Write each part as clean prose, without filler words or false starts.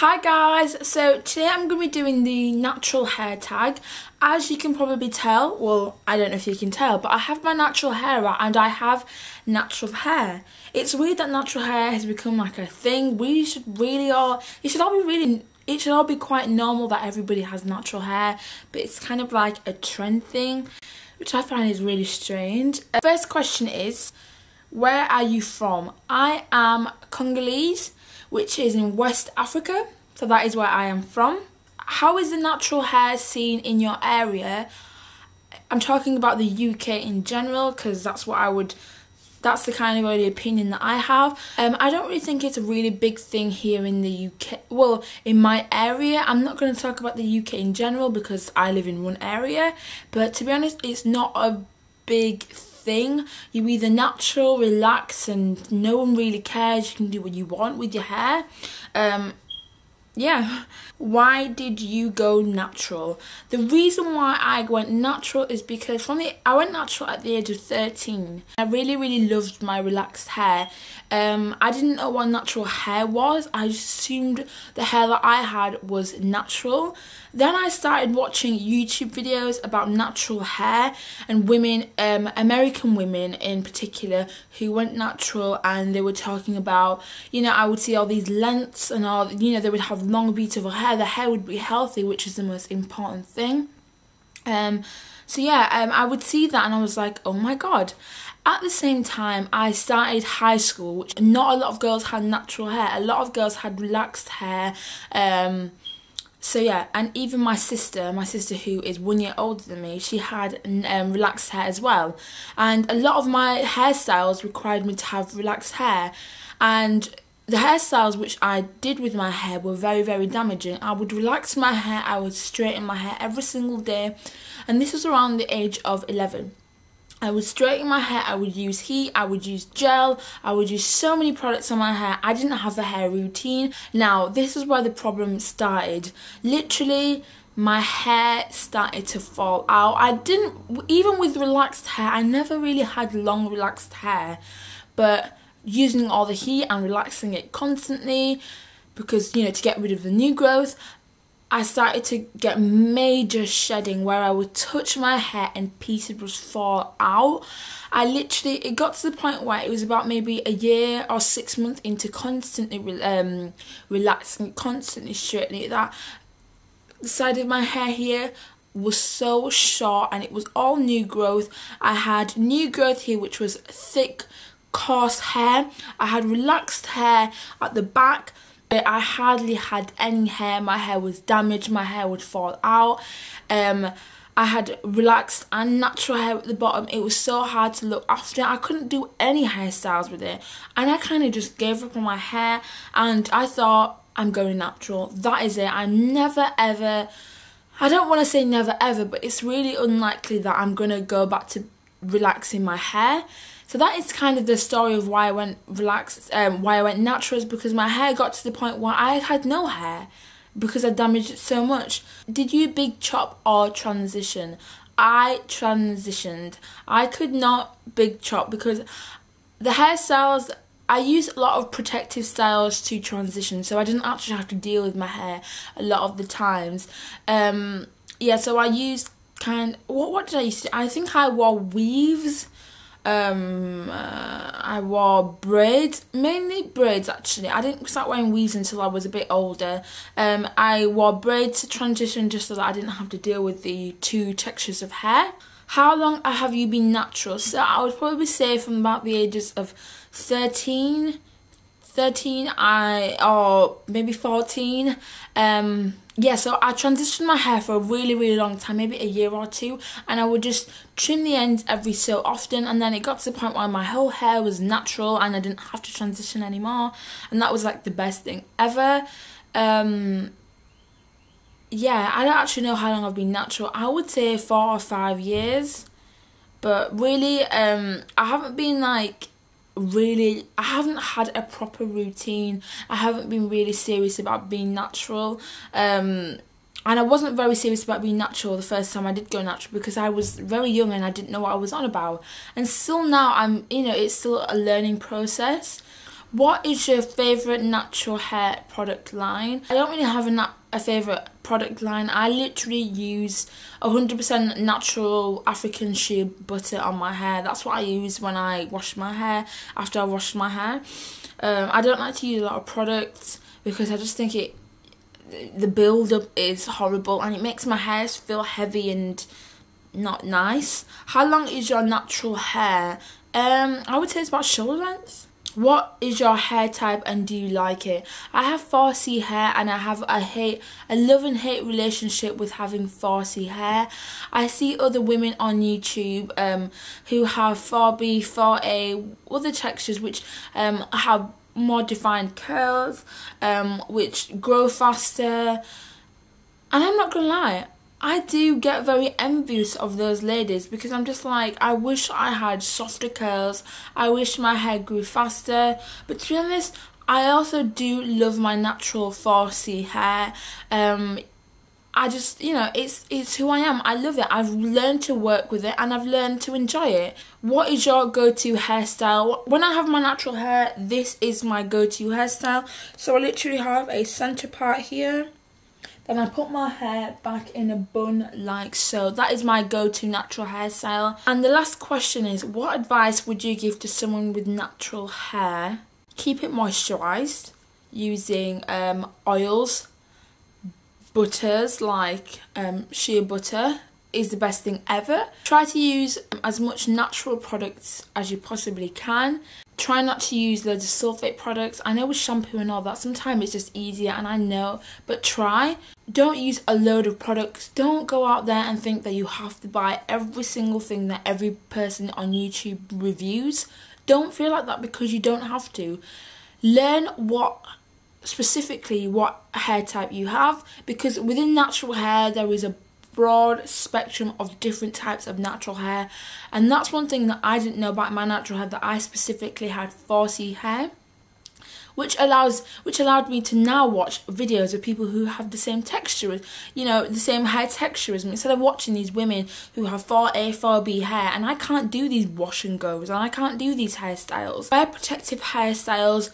Hi guys, so today I'm going to be doing the natural hair tag. As you can probably tell, well, I don't know if you can tell, but I have my natural hair out and I have natural hair. It's weird that natural hair has become like a thing. It should all be quite normal that everybody has natural hair, but it's kind of like a trend thing, which I find is really strange. First question is, where are you from? I am Congolese, which is in West Africa, so that is where I am from. How is the natural hair scene in your area? I'm talking about the UK in general, because that's the kind of the opinion that I have. I don't really think it's a really big thing here in the UK, well, in my area. I'm not going to talk about the UK in general because I live in one area, but to be honest, it's not a big thing. You either natural, relax, and no one really cares. You can do what you want with your hair. Yeah. Why did you go natural? The reason why I went natural is because I went natural at the age of 13. I really loved my relaxed hair. I didn't know what natural hair was. I just assumed the hair that I had was natural. Then I started watching YouTube videos about natural hair and women, American women in particular, who went natural, and they were talking about, I would see all these lengths and all, they would have long beautiful hair. The hair would be healthy, which is the most important thing. I would see that and I was like, oh my god. At the same time, I started high school, which not a lot of girls had natural hair. A lot of girls had relaxed hair. And even my sister who is 1 year older than me, she had relaxed hair as well. And a lot of my hairstyles required me to have relaxed hair. And the hairstyles which I did with my hair were very damaging. I would relax my hair, I would straighten my hair every single day. And this was around the age of 11. I would straighten my hair, I would use heat, I would use gel, I would use so many products on my hair. I didn't have a hair routine. Now, this is where the problem started. Literally, my hair started to fall out. Even with relaxed hair, I never really had long relaxed hair. But using all the heat and relaxing it constantly, because, to get rid of the new growth, I started to get major shedding where I would touch my hair and pieces would fall out. It got to the point where it was about maybe a year or 6 months into constantly relaxing, constantly straightening it, that the side of my hair here was so short and it was all new growth. I had new growth here, which was thick, coarse hair. I had relaxed hair at the back. I hardly had any hair. My hair was damaged, my hair would fall out. I had relaxed and natural hair at the bottom. It was so hard to look after. I couldn't do any hairstyles with it. And I kind of just gave up on my hair and I thought, I'm going natural. That is it. I'm never ever, I don't want to say never ever, but it's really unlikely that I'm going to go back to relaxing my hair. So that is kind of the story of why I went natural, is because my hair got to the point where I had no hair because I damaged it so much. Did you big chop or transition? I transitioned. I could not big chop because the hairstyles, I used a lot of protective styles to transition, so I didn't actually have to deal with my hair a lot of the times. So I used what did I use to do? I think I wore weaves. I wore braids, mainly braids actually. I didn't start wearing weaves until I was a bit older. I wore braids to transition just so that I didn't have to deal with the two textures of hair. How long have you been natural? So I would probably say from about the ages of 13 or maybe 14. So I transitioned my hair for a really long time, maybe a year or two, and I would just trim the ends every so often, and then it got to the point where my whole hair was natural and I didn't have to transition anymore, and that was like the best thing ever. I don't actually know how long I've been natural. I would say 4 or 5 years, but really, I haven't been I haven't had a proper routine. I haven't been really serious about being natural. And I wasn't very serious about being natural the first time I did go natural because I was very young and I didn't know what I was on about. And still now, it's still a learning process. What is your favourite natural hair product line? I don't really have a favourite product line. I literally use 100% natural African shea butter on my hair. That's what I use when I wash my hair, after I wash my hair. I don't like to use a lot of products because I just think the build-up is horrible and it makes my hair feel heavy and not nice. How long is your natural hair? I would say it's about shoulder length. What is your hair type and do you like it? I have 4C hair and I have a love and hate relationship with having 4C hair. I see other women on YouTube who have 4B, 4A, other textures which have more defined curls, which grow faster. And I'm not gonna lie, I do get very envious of those ladies because I'm just like, I wish I had softer curls. I wish my hair grew faster. But to be honest, I also do love my natural 4C hair. I just, you know, it's who I am. I love it. I've learned to work with it and I've learned to enjoy it. What is your go-to hairstyle? When I have my natural hair, this is my go-to hairstyle. So I literally have a centre part here. Then I put my hair back in a bun like so. That is my go-to natural hairstyle. And the last question is, what advice would you give to someone with natural hair? Keep it moisturised using oils, butters like shea butter is the best thing ever. Try to use as much natural products as you possibly can. Try not to use loads of sulfate products. I know with shampoo and all that, sometimes it's just easier and I know, but try. Don't use a load of products. Don't go out there and think that you have to buy every single thing that every person on YouTube reviews. Don't feel like that because you don't have to. Learn specifically what hair type you have, because within natural hair there is a broad spectrum of different types of natural hair, and that's one thing that I didn't know about my natural hair, that I specifically had 4C hair, which allowed me to now watch videos of people who have the same texture, you know, the same hair texture as me, instead of watching these women who have 4A, 4B hair, and I can't do these wash and goes, and I can't do these hairstyles. Wear protective hairstyles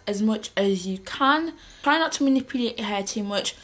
as much as you can. Try not to manipulate your hair too much.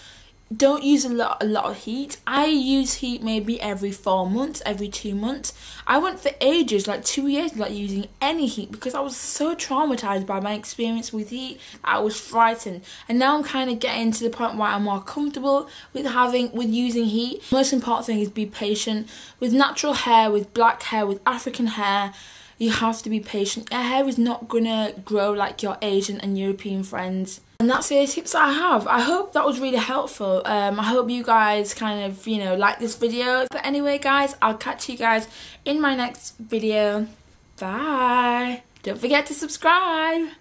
Don't use a lot of heat. I use heat maybe every 4 months, every 2 months. I went for ages, like 2 years, without using any heat because I was so traumatized by my experience with heat. I was frightened, and now I'm kind of getting to the point where I'm more comfortable with using heat. The most important thing is be patient. With natural hair, with black hair, with African hair, you have to be patient. Your hair is not gonna grow like your Asian and European friends. And that's the tips I have. I hope that was really helpful. I hope you guys kind of, you know, like this video. But anyway, guys, I'll catch you guys in my next video. Bye. Don't forget to subscribe.